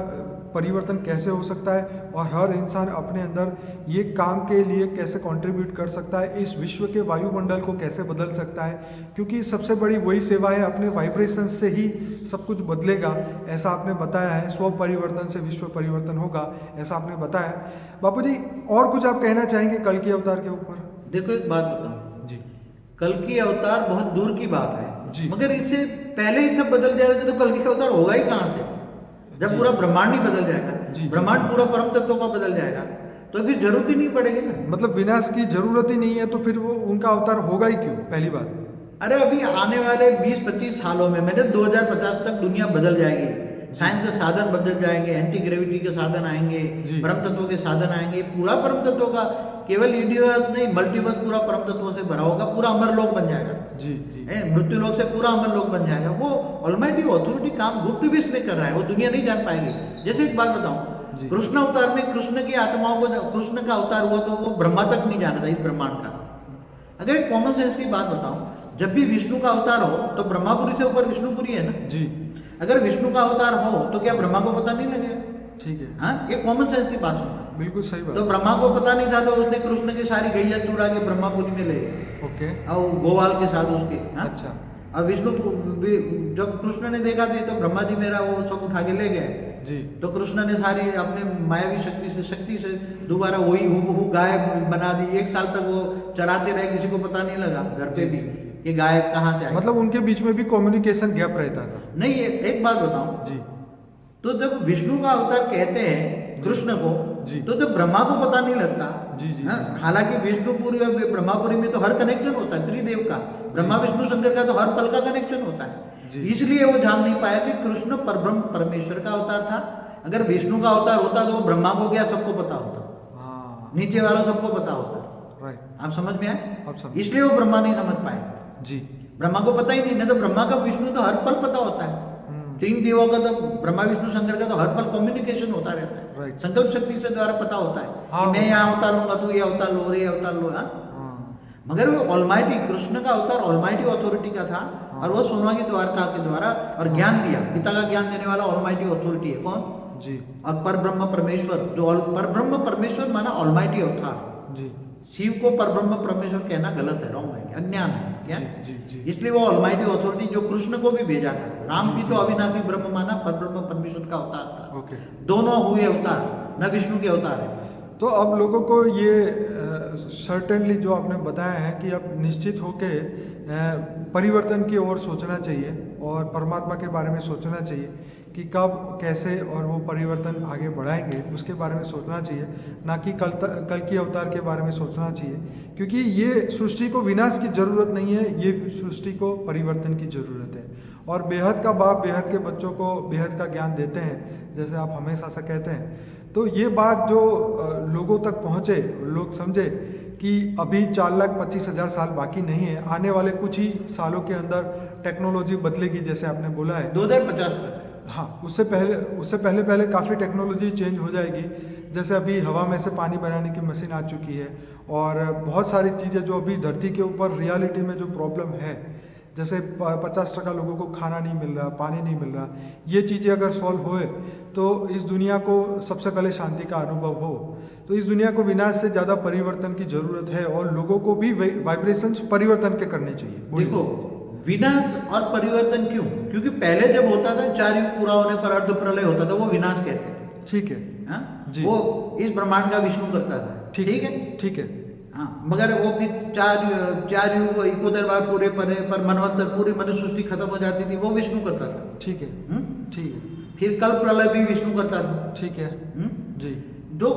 परिवर्तन कैसे हो सकता है, और हर इंसान अपने अंदर ये काम के लिए कैसे कंट्रीब्यूट कर सकता है, इस विश्व के वायुमंडल को कैसे बदल सकता है, क्योंकि सबसे बड़ी वही सेवा है, अपने वाइब्रेशन से ही सब कुछ बदलेगा, ऐसा आपने बताया है। स्व परिवर्तन से विश्व परिवर्तन होगा, ऐसा आपने बताया। बापूजी, और कुछ आप कहना चाहेंगे कल के अवतार के ऊपर? देखो, एक बात बताऊं जी, कल की अवतार बहुत दूर की बात है जी। मगर इससे पहले ही सब बदल जाएगा, तो कल की अवतार होगा ही कहाँ से, जब जी। पूरा ब्रह्मांड ही बदल जाएगा, जी। ब्रह्मांड पूरा परम तत्वों का बदल जाएगा, तो फिर जरूरत ही नहीं पड़ेगी ना। मतलब विनाश की जरूरत ही नहीं है, तो फिर वो उनका अवतार होगा ही क्यों? पहली बात। अरे अभी आने वाले 20-25 सालों में, मैंने 2050 तक दुनिया बदल जाएगी, साइंस के साधन बदल जाएंगे, एंटी ग्रेविटी के साधन आएंगे, जी। परम तत्व के साधन आएंगे, पूरा परम तत्व का केवल यूनिवर्स नहीं मल्टीवर्स पूरा परम तत्वों से भरा होगा, पूरा अमर लोक बन जाएगा। जी जी मृत्यु लोक से पूरा अमर लोक बन जाएगा। वो ऑलमाइटी ऑथोरिटी काम गुप्त विश्व में कर रहा है, वो दुनिया नहीं जान पाएगी। जैसे एक बात बताऊं, जी। कृष्ण अवतार में कृष्ण की आत्माओं को कृष्ण का अवतार हुआ तो वो ब्रह्मा तक नहीं जाना था इस ब्रह्मांड का। अगर एक कॉमन सेंस की बात बताऊं, जब भी विष्णु का अवतार हो तो ब्रह्मापुरी से ऊपर विष्णुपुरी है ना। जी अगर विष्णु का अवतार हो तो क्या ब्रह्मा को पता नहीं लगेगा? ठीक है, हाँ, ये कॉमन सेंस की बात सुनना। बिल्कुल सही तो बात। ब्रह्मा को पता नहीं था तो उसने कृष्ण की सारी गैया चुरा के ब्रह्मापुरी में ले गए ओके, और गोवाल के साथ उसके। हाँ? अच्छा, और विष्णु जब कृष्ण ने देखा तो ब्रह्मा जी मेरा वो सब उठा के ले गए। जी तो कृष्ण ने सारी अपने मायावी शक्ति से दोबारा वही हूबहू गाय बना दी। 1 साल तक वो चराते रहे, किसी को पता नहीं लगा घर पे भी कि गाय कहाँ से आई। मतलब उनके बीच में भी कम्युनिकेशन गैप रहता था। नहीं, एक बात बताऊं, जी तो जब विष्णु का अवतार कहते हैं कृष्ण को, जी। तो जब ब्रह्मा को पता नहीं लगता। जी जी हाँ, हालांकि विष्णुपुरी और ब्रह्मापुरी में तो हर कनेक्शन होता है त्रिदेव का, ब्रह्मा विष्णु शंकर का तो हर पल का कनेक्शन होता है। जी। इसलिए वो जान नहीं पाया कि कृष्ण परब्रह्म परमेश्वर का अवतार था। अगर विष्णु का अवतार होता तो ब्रह्मा को क्या सबको पता होता, हाँ नीचे वालों सबको पता होता। राइट, आप समझ में आए? अब समझ। इसलिए वो ब्रह्मा नहीं समझ पाए। जी ब्रह्मा को पता ही नहीं तो ब्रह्मा का विष्णु तो हर पल पता होता है। 3 देवों का तो ब्रह्मा विष्णु शंकर का तो हर पल कम्युनिकेशन होता रहता है। Right. संकल्प शक्ति से द्वारा पता होता है हाँ। कि मैं यहाँ अवतार लूंगा, तू ये अवतार लो, ये अवतार लो। हाँ? हाँ मगर वो ऑलमाइटी कृष्ण का अवतार ऑलमाइटी अथॉरिटी का था। और वो सोनवा की द्वारका के द्वारा और ज्ञान दिया, पिता का ज्ञान देने वाला ऑलमाइटी अथॉरिटी है। कौन? जी और परब्रह्म परमेश्वर, जो परब्रह्म परमेश्वर माना ऑलमाइटी अवतार। जी शिव को परब्रह्म परमेश्वर कहना गलत है, रॉन्ग है, अज्ञान है क्या? जी जी इसलिए वो ऑलमाइटी अथॉरिटी जो कृष्ण को भी भेजा था, राम जी, की जी। तो अविनाशी ब्रह्म माना परब्रह्म परमेश्वर का अवतार था। ओके। दोनों हुए अवतार, न विष्णु के अवतार है। तो अब लोगों को ये सर्टेनली जो आपने बताया है कि अब निश्चित होके परिवर्तन की ओर सोचना चाहिए और परमात्मा के बारे में सोचना चाहिए कि कब कैसे और वो परिवर्तन आगे बढ़ाएंगे, उसके बारे में सोचना चाहिए, ना कि कल की अवतार के बारे में सोचना चाहिए। क्योंकि ये सृष्टि को विनाश की ज़रूरत नहीं है, ये सृष्टि को परिवर्तन की ज़रूरत है। और बेहद का बाप बेहद के बच्चों को बेहद का ज्ञान देते हैं, जैसे आप हमेशा से कहते हैं। तो ये बात जो लोगों तक पहुँचे, लोग समझे कि अभी 4,25,000 साल बाकी नहीं है, आने वाले कुछ ही सालों के अंदर टेक्नोलॉजी बदलेगी, जैसे आपने बोला है 2050 तक। हाँ, उससे पहले काफ़ी टेक्नोलॉजी चेंज हो जाएगी। जैसे अभी हवा में से पानी बनाने की मशीन आ चुकी है और बहुत सारी चीज़ें जो अभी धरती के ऊपर रियलिटी में जो प्रॉब्लम है, जैसे 50% लोगों को खाना नहीं मिल रहा, पानी नहीं मिल रहा, ये चीज़ें अगर सॉल्व होए तो इस दुनिया को सबसे पहले शांति का अनुभव हो। तो इस दुनिया को विनाश से ज़्यादा परिवर्तन की ज़रूरत है और लोगों को भी वाइब्रेशंस परिवर्तन के करने चाहिए। देखो, विनाश और परिवर्तन क्यों? क्योंकि पहले जब होता था 4 युग पूरा होने पर अर्ध प्रलय होता था, वो विनाश कहते थे। ठीक है, हाँ? जी। वो इस ब्रह्मांड का विष्णु करता था। ठीक है, ठीक है। हाँ, मगर वो फिर 4 युग 71 बार पूरे पर मनवंतर पूरी मनुष्य सृष्टि खत्म हो जाती थी, वो विष्णु करता था। ठीक है, ठीक है, फिर कल प्रलय भी विष्णु करता था। ठीक है जी। जो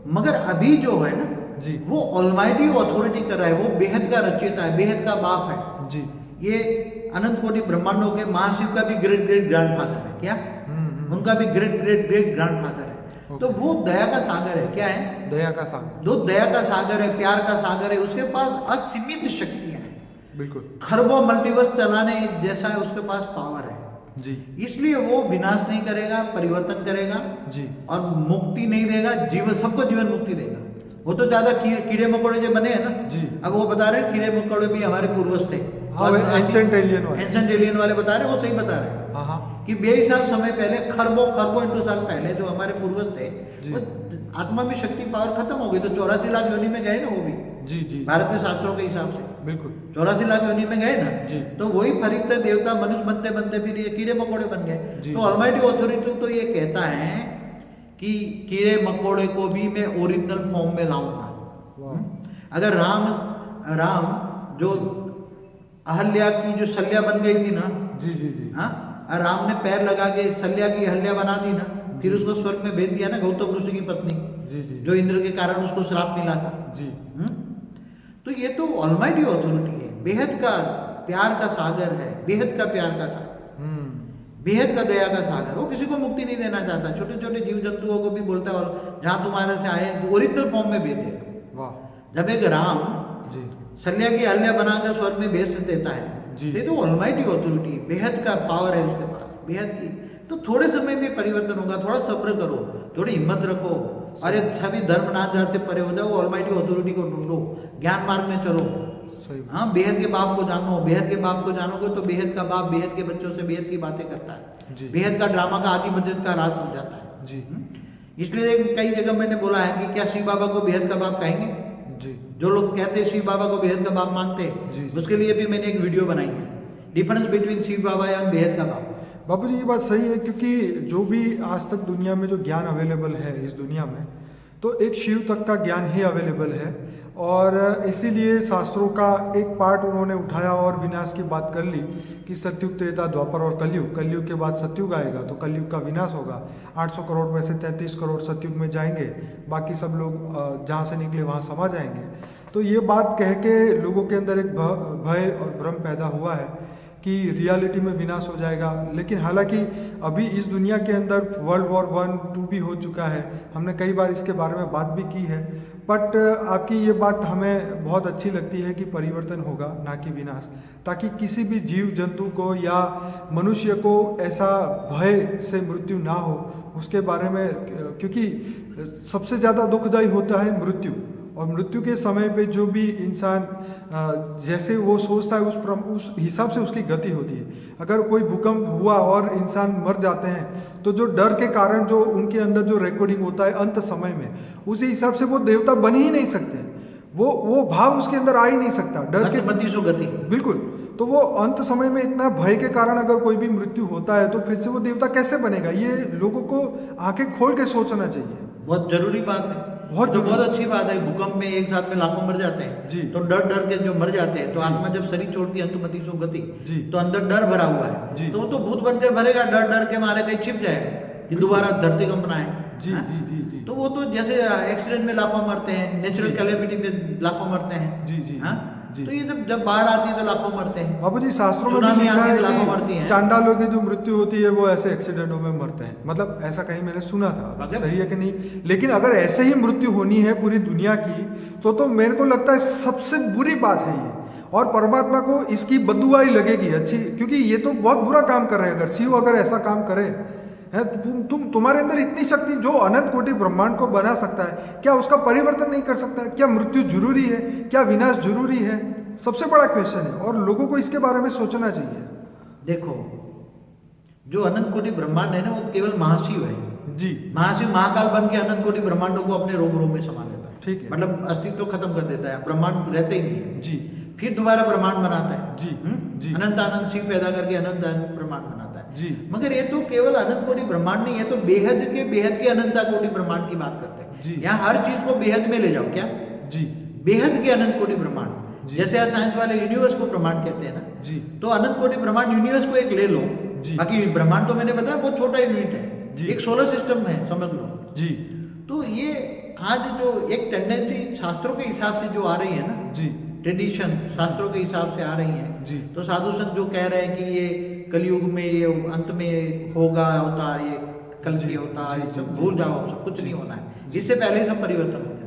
मगर अभी जो है ना जी, वो ऑलमाइटी अथॉरिटी कर रहा है, वो बेहद का रचयिता है, बेहद का बाप है जी। ये अनंत कोटि ब्रह्मांडों के महाशिव का भी ग्रेट ग्रेट ग्रैंडफादर है। क्या? उनका भी ग्रेट ग्रेट ग्रेट ग्रैंडफादर है। तो वो दया का सागर है। क्या है? दया का सागर। जो दया का सागर है, प्यार का सागर है, उसके पास असीमित शक्तियां हैं। बिल्कुल। खरबों मल्टीवर्स चलाने जैसा है उसके पास पावर है जी। इसलिए वो विनाश नहीं करेगा, परिवर्तन करेगा जी। और मुक्ति नहीं देगा, जीवन सबको जीवन मुक्ति देगा। वो तो ज्यादा कीड़े मकोड़े जो बने हैं ना जी। अब वो बता रहे हैं कीड़े मकोड़े भी हमारे पूर्वज थे। हाँ, एंशिएंट एलियन वाले। एंशिएंट एलियन वाले बता रहे हैं, वो सही बता रहे हैं। हाँ हाँ। कि बेहिसाब समय पहले खरबों इंटू साल पहले जो हमारे पूर्वज थे, जी। वो आत्मा में शक्ति पावर खत्म हो गई, तो 84 लाख योनि में गए ना वो भी। जी जी। भारतीय शास्त्रों के हिसाब से बिल्कुल। 84 लाख योनि में गए ना जी। तो वही फरिश्ते देवता मनुष्य बनते बनते फिर ये कीड़े मकोड़े बन गए। जी। तो ऑलमाइटी अथॉरिटी तो ये कहता है कि कीड़े मकोड़े को भी मैं ओरिजिनल फॉर्म में लाऊंगा। अगर राम जो अहल्या की जो शल्या बन गई थी ना, जी जी जी। हाँ, राम ने पैर लगा के शल्या की अहल्या बना दी ना, फिर उसको स्वर्ग में भेज दिया ना गौतम ऋषि की पत्नी, जी जी। जो इंद्र के कारण उसको श्राप मिला था। जी। तो ये तो ऑलमाइटी अथॉरिटी है, बेहद का प्यार का सागर है, बेहद का प्यार का सागर। बेहद का दया का सागर, वो किसी को मुक्ति नहीं देना चाहता। छोटे छोटे जीव जंतुओं को भी बोलता है और जहाँ तुम्हारे से आए ओरिजिनल फॉर्म में भेजेगा। वाह। जब एक राम जी सल्या की अहल्या बनाकर स्वर्ग में भेज देता है, जी। ये तो ऑलमाइटी ऑथोरिटी, बेहद का पावर है उसके पास, बेहद की। तो थोड़े समय में परिवर्तन होगा, थोड़ा सब्र करो, थोड़ी हिम्मत रखो। अरे सभी धर्मनाथ जहाँ से परे हो जाओ, ऑलमाइटी ऑथोरिटी को ढूंढो, ज्ञान मार्ग में चलो। सही। हाँ, बेहद के बाप को जानो, बेहद के बाप को जानोगे तो बेहद का बाप बेहद के बच्चों से बेहद की बातें करता है, जी। बेहद का ड्रामा का आदि बजट का राज समझाता है। जी इसलिए कई जगह मैंने बोला है कि क्या शिव बाबा को बेहद का बाप कहेंगे? जी जो लोग कहते हैं शिव बाबा को बेहद का बाप मानते हैं, जी, जी। उसके लिए भी मैंने एक वीडियो बनाई है, difference between Shiv Baba and बेहद का बाप। बापू जी ये बात सही है, क्योंकि जो भी आज तक दुनिया में जो ज्ञान अवेलेबल है इस दुनिया में, तो एक शिव तक का ज्ञान ही अवेलेबल है। और इसीलिए शास्त्रों का एक पार्ट उन्होंने उठाया और विनाश की बात कर ली कि सतयुग, त्रेता, द्वापर और कलयुग, कलयुग के बाद सतयुग आएगा तो कलयुग का विनाश होगा। 800 करोड़ में से 33 करोड़ सतयुग में जाएंगे, बाकी सब लोग जहाँ से निकले वहाँ समा जाएंगे। तो ये बात कह के लोगों के अंदर एक भय और भ्रम पैदा हुआ है कि रियलिटी में विनाश हो जाएगा। लेकिन हालांकि अभी इस दुनिया के अंदर वर्ल्ड वॉर 1, 2 भी हो चुका है, हमने कई बार इसके बारे में बात भी की है। बट आपकी ये बात हमें बहुत अच्छी लगती है कि परिवर्तन होगा, ना कि विनाश, ताकि किसी भी जीव जंतु को या मनुष्य को ऐसा भय से मृत्यु ना हो उसके बारे में। क्योंकि सबसे ज़्यादा दुखदायी होता है मृत्यु, और मृत्यु के समय पे जो भी इंसान जैसे वो सोचता है उस हिसाब से उसकी गति होती है। अगर कोई भूकंप हुआ और इंसान मर जाते हैं तो जो डर के कारण जो उनके अंदर जो रिकॉर्डिंग होता है अंत समय में, उसी हिसाब से वो देवता बन ही नहीं सकते, वो भाव उसके अंदर आ ही नहीं सकता डर के। गति बिल्कुल। तो वो अंत समय में इतना भय के कारण अगर कोई भी मृत्यु होता है तो फिर से वो देवता कैसे बनेगा? ये लोगों को आंखें खोल के सोचना चाहिए। बहुत जरूरी बात है, बहुत अच्छी बात है। भूकंप में एक साथ में लाखों मर जाते हैं जी। तो डर डर के जो मर जाते हैं, तो आत्मा जब शरीर छोड़ती है अंतमति सो गति, जी। तो अंदर डर भरा हुआ है जी। तो वो तो भूत बनकर भरेगा, डर डर के मारे कहीं छिप जाएगा कि दोबारा धरती कंप ना आए। जी जी जी जी। तो वो तो जैसे एक्सीडेंट में लाखों मरते हैं, नेचुरल कैलेमिटी में लाखों मरते हैं। जी जी हाँ? जी। तो ये सब जब बाढ़ आती है तो लाखों मरते हैं। बाबू जी शास्त्रों में भी सुनामी लिखा आती है है, लाखों मरती कि हैं। चांडालों की जो मृत्यु होती है वो ऐसे एक्सीडेंटों में मरते हैं, मतलब ऐसा कहीं मैंने सुना था, मतलब? सही है कि नहीं? लेकिन अगर ऐसे ही मृत्यु होनी है पूरी दुनिया की तो मेरे को लगता है सबसे बुरी बात है ये, और परमात्मा को इसकी बददुआ ही लगेगी अच्छी, क्योंकि ये तो बहुत बुरा काम कर रहे हैं। अगर शिव अगर ऐसा काम करे है, तुम्हारे अंदर इतनी शक्ति जो अनंत कोटि ब्रह्मांड को बना सकता है, क्या उसका परिवर्तन नहीं कर सकता? क्या मृत्यु जरूरी है? क्या विनाश जरूरी है? सबसे बड़ा क्वेश्चन है, और लोगों को इसके बारे में सोचना चाहिए। देखो, जो अनंत कोटि ब्रह्मांड है ना, वो केवल महाशिव है जी। महाशिव महाकाल बन के अनंत कोटि ब्रह्मांडों को अपने रोम रोम में समा लेता है। ठीक है। मतलब अस्तित्व खत्म कर देता है, ब्रह्मांड रहते ही नहीं है। जी। फिर दोबारा ब्रह्मांड बनाता है। जी जी। अनंत आनंद शिव पैदा करके अनंत अनंत ब्रह्मांड बनाता है। जी। मगर ये तो केवल अनंत कोटि ब्रह्मांड नहीं है, तो बेहद के अनंता कोटि ब्रह्मांड की बात करते हैं। जी। यहाँ हर चीज को बेहद में ले जाओ। क्या? जी। बेहद के अनंत कोटि ब्रह्मांड, जी। जैसे आज साइंस वाले यूनिवर्स को ब्रह्मांड कहते हैं ना, जी। तो अनंत कोटि ब्रह्मांड यूनिवर्स को एक ले लो। जी। बाकी ब्रह्मांड तो मैंने बताया बहुत छोटा यूनिट है, जी। एक सोलर सिस्टम है, समझ लो। जी। तो ये आज जो एक टेंडेंसी शास्त्रों के हिसाब से जो आ रही है ना, जी। ट्रेडिशन शास्त्रों के हिसाब से आ रही है, जी। तो साधु संत जो कह रहे हैं कि ये कलयुग में ये अंत में होगा अवतार, ये कल की अवतार, जी, ये सब जी, भूल जी, जाओ, सब कुछ जी, नहीं होना है। जी। इससे पहले सब परिवर्तन हो जाएगा।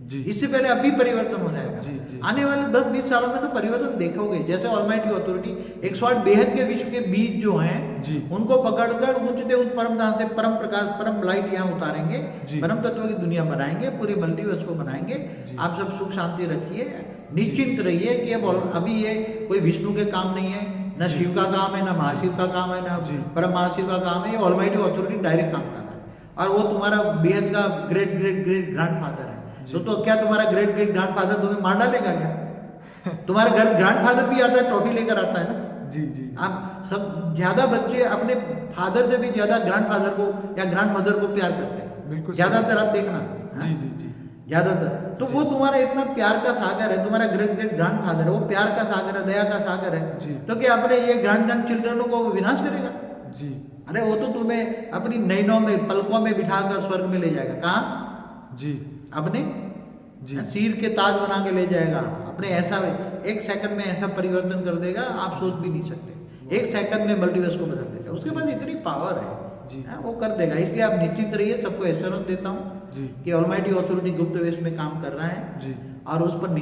जी। इससे पहले अभी परिवर्तन हो जाएगा। जी, जी। आने वाले 10-20 सालों में तो परिवर्तन देखोगे। जैसे ऑलमाइटी ऑथोरिटी 108 बेहद के विश्व के बीज जो हैं, जी। उनको पकड़कर ऊंचते उस परम धाम से परम प्रकाश परम लाइट यहाँ उतारेंगे, जी। परम तत्व की दुनिया बनाएंगे, पूरे मल्टीवर्स को बनाएंगे। जी। आप सब सुख शांति रखिए, निश्चिंत रहिए कि अब अभी ये कोई विष्णु के काम नहीं है, न शिव का काम है, न महाशिव का काम है, न परम महाशिव का काम है। ये ऑलमाइटी ऑथोरिटी डायरेक्ट काम कर रहा है, और वो तुम्हारा बेहद का great great great grand father है। तो क्या तुम्हारा ग्रेट ग्रेट ग्रैंड फादर तुम्हें मार डालेगा क्या? तुम्हारे घर ग्रैंड फादर भी आता है, ट्रॉफी लेकर आता है ना। जी जी। आप सब ज्यादा बच्चे अपने फादर से भी ज्यादा ग्रैंड फादर को या ग्रैंड मदर को प्यार करते हैं। बिल्कुल ज्यादातर आप देखना। जी जी जी। ज्यादातर तो वो तुम्हारा इतना प्यार का सागर है, तुम्हारा ग्रेट ग्रेट ग्रैंड फादर है, वो प्यार का सागर है, दया का सागर है। जी। तो क्या अपने ये ग्रैंड ग्रैंड चिल्ड्रनों को विनाश करेगा? जी। अरे वो तो तुम्हें अपनी नैनों में पलकों में बिठाकर स्वर्ग में ले जाएगा। कहाँ? जी। अपने जी। सिर के ताज बना के ले जाएगा अपने। ऐसा 1 सेकंड में ऐसा परिवर्तन कर देगा, आप सोच भी नहीं सकते। एक सेकंड में मल्टीवर्स को बदल देगा, उसके पास इतनी पावर है जी। वो कर देगा। इसलिए आप निश्चिंत रहिए, सबको एश्योरेंस देता हूँ जी कि ऑलमाइटी अथॉरिटी गुप्त वेश में काम कर रहा है जी और उस पर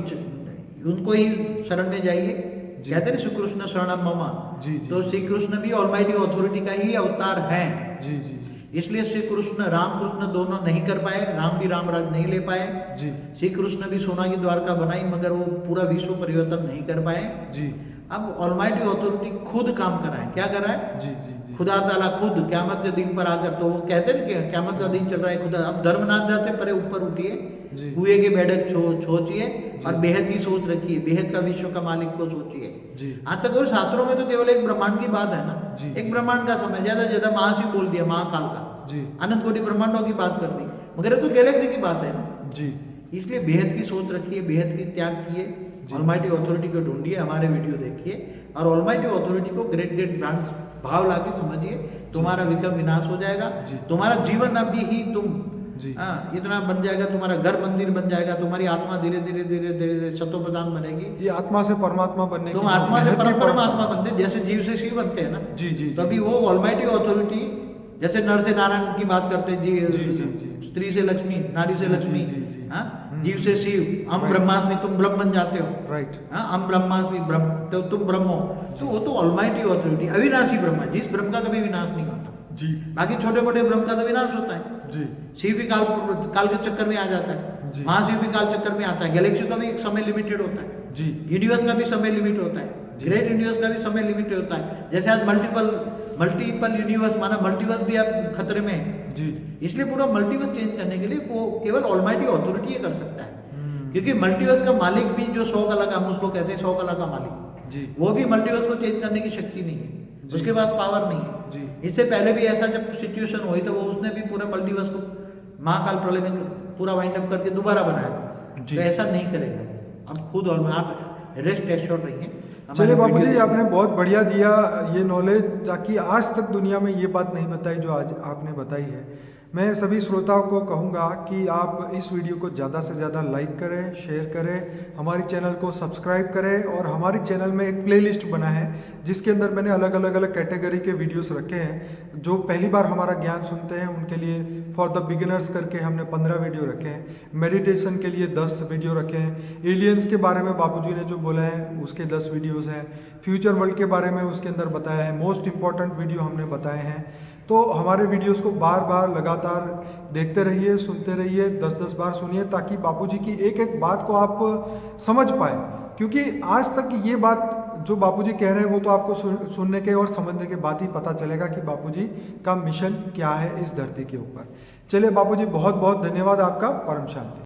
उनको ही शरण में जाइए। जी। कहते हैं श्री कृष्ण शरणम मम, जी जी तो श्री कृष्ण भी ऑलमाइटी अथॉरिटी का ही अवतार है। जी जी जी इसलिए श्री कृष्ण राम कृष्ण दोनों नहीं कर पाए, राम भी रामराज नहीं ले पाए। जी श्री कृष्ण भी सोना की द्वारका बनाई मगर वो पूरा विश्व परिवर्तन नहीं कर पाए। जी अब ऑलमाइटी अथॉरिटी खुद काम कर रहा है। क्या कर रहा है? जी जी जी खुदा ताला खुद क्यामत के दिन पर आकर, तो वो कहते हैं कि क्यामत का दिन चल रहा है, खुदा अब धर्मनाथ जाते परे ऊपर उठिए, जी कुएं के बैठक सोचिए और बेहद की सोच रखिए, बेहद का विश्व का मालिक को सोचिए। जी आज तक और शास्त्रों में तो केवल एक ब्रह्मांड की बात है ना, जी, एक जी। ब्रह्मांड का समय, ज्यादा से ज्यादा महाशिव बोल दिया, महाकाल का, जी अनंत कोटि ब्रह्मांडों की बात कर दी, मगर ये तो गैलेक्सी की बात है ना। जी इसलिए बेहद की सोच रखिए, बेहद की त्याग किए, जी। ऑलमाइटी अथॉरिटी को ढूंढिए, हमारे वीडियो देखिए और ऑलमाइटी अथॉरिटी को ग्रेट ग्रेट ब्रांड्स भाव लाके समझिए, तुम्हारा विक्रम विनाश हो जाएगा। जी। तुम्हारा जीवन अभी ही तुम जी इतना बन जाएगा, तुम्हारा घर मंदिर बन जाएगा, तुम्हारी आत्मा धीरे धीरे धीरे धीरे धीरे सतोप्रधान बनेगी। ये आत्मा से परमात्मा बनने तुम की आत्मा से मेहनत की परमात्मा बनते, जैसे जीव से शिव बनते हैं ना, जी जी जी। तभी वो ऑलमाइटी अथॉरिटी, जैसे नर से नारायण की बात करते हैं जी, जी, जी। स्त्री से लक्ष्मी, नारी से जी, लक्ष्मी, जी, जी, जी। हाँ? हम्म। जीव से शिव, हम Right. ब्रह्मास्मि, तुम ब्रह्म बन जाते हो, राइट हाँ? हम ब्रह्मास्मि ब्रह्म, तो तुम ब्रह्म हो। तो वो तो ऑलमाइटी अथॉरिटी, अविनाशी ब्रह्म है, जिस ब्रह्म का कभी विनाश नहीं होता। जी बाकी छोटे मोटे ब्रह्म का तो विनाश होता है। जी शिव भी काल के चक्कर में आ जाता है, जी। महाशिव भी काल चक्कर में आता है, गैलेक्सी का भी एक समय लिमिटेड होता है, जी यूनिवर्स का भी समय लिमिट होता है, जी। ग्रेट यूनिवर्स का भी समय लिमिटेड होता है। जैसे आज मल्टीपल यूनिवर्स, माना मल्टीवर्स भी आप खतरे में है। जी इसलिए पूरा मल्टीवर्स चेंज करने के लिए वो केवल ऑलमाइटी अथॉरिटी ये कर सकता है। हम्म। क्योंकि मल्टीवर्स का मालिक भी जो 100 कला का, हम उसको कहते हैं 100 कला का मालिक, जी वो भी मल्टीवर्स को चेंज करने की शक्ति नहीं है, जी। उसके पास पावर नहीं है। जी इससे पहले भी ऐसा जब सिचुएशन हुई तो वो उसने भी पूरे मल्टीवर्स को महाकाल प्रलय में पूरा वाइंड अप करके दोबारा बनाया था। जी। तो ऐसा नहीं करेगा। अब खुद और आप रेस्ट एश्योर रहिए। हमारे चलिए बाबूजी, वीडियो- आपने बहुत बढ़िया दिया ये नॉलेज, ताकि आज तक दुनिया में ये बात नहीं बताई जो आज आपने बताई है। मैं सभी श्रोताओं को कहूँगा कि आप इस वीडियो को ज़्यादा से ज़्यादा लाइक करें, शेयर करें, हमारी चैनल को सब्सक्राइब करें और हमारी चैनल में एक प्लेलिस्ट बना है जिसके अंदर मैंने अलग अलग कैटेगरी के वीडियोस रखे हैं। जो पहली बार हमारा ज्ञान सुनते हैं उनके लिए फॉर द बिगिनर्स करके हमने 15 वीडियो रखे हैं, मेडिटेशन के लिए 10 वीडियो रखे हैं, एलियंस के बारे में बापूजी ने जो बोला है उसके 10 वीडियोज़ हैं, फ्यूचर वर्ल्ड के बारे में उसके अंदर बताया है, मोस्ट इंपॉर्टेंट वीडियो हमने बताए हैं। तो हमारे वीडियोस को बार बार लगातार देखते रहिए, सुनते रहिए, 10-10 बार सुनिए, ताकि बापूजी की एक एक बात को आप समझ पाए। क्योंकि आज तक ये बात जो बापूजी कह रहे हैं वो तो आपको सुनने के और समझने के बाद ही पता चलेगा कि बापूजी का मिशन क्या है इस धरती के ऊपर। चलिए बापूजी, बहुत बहुत धन्यवाद आपका। परम शांति।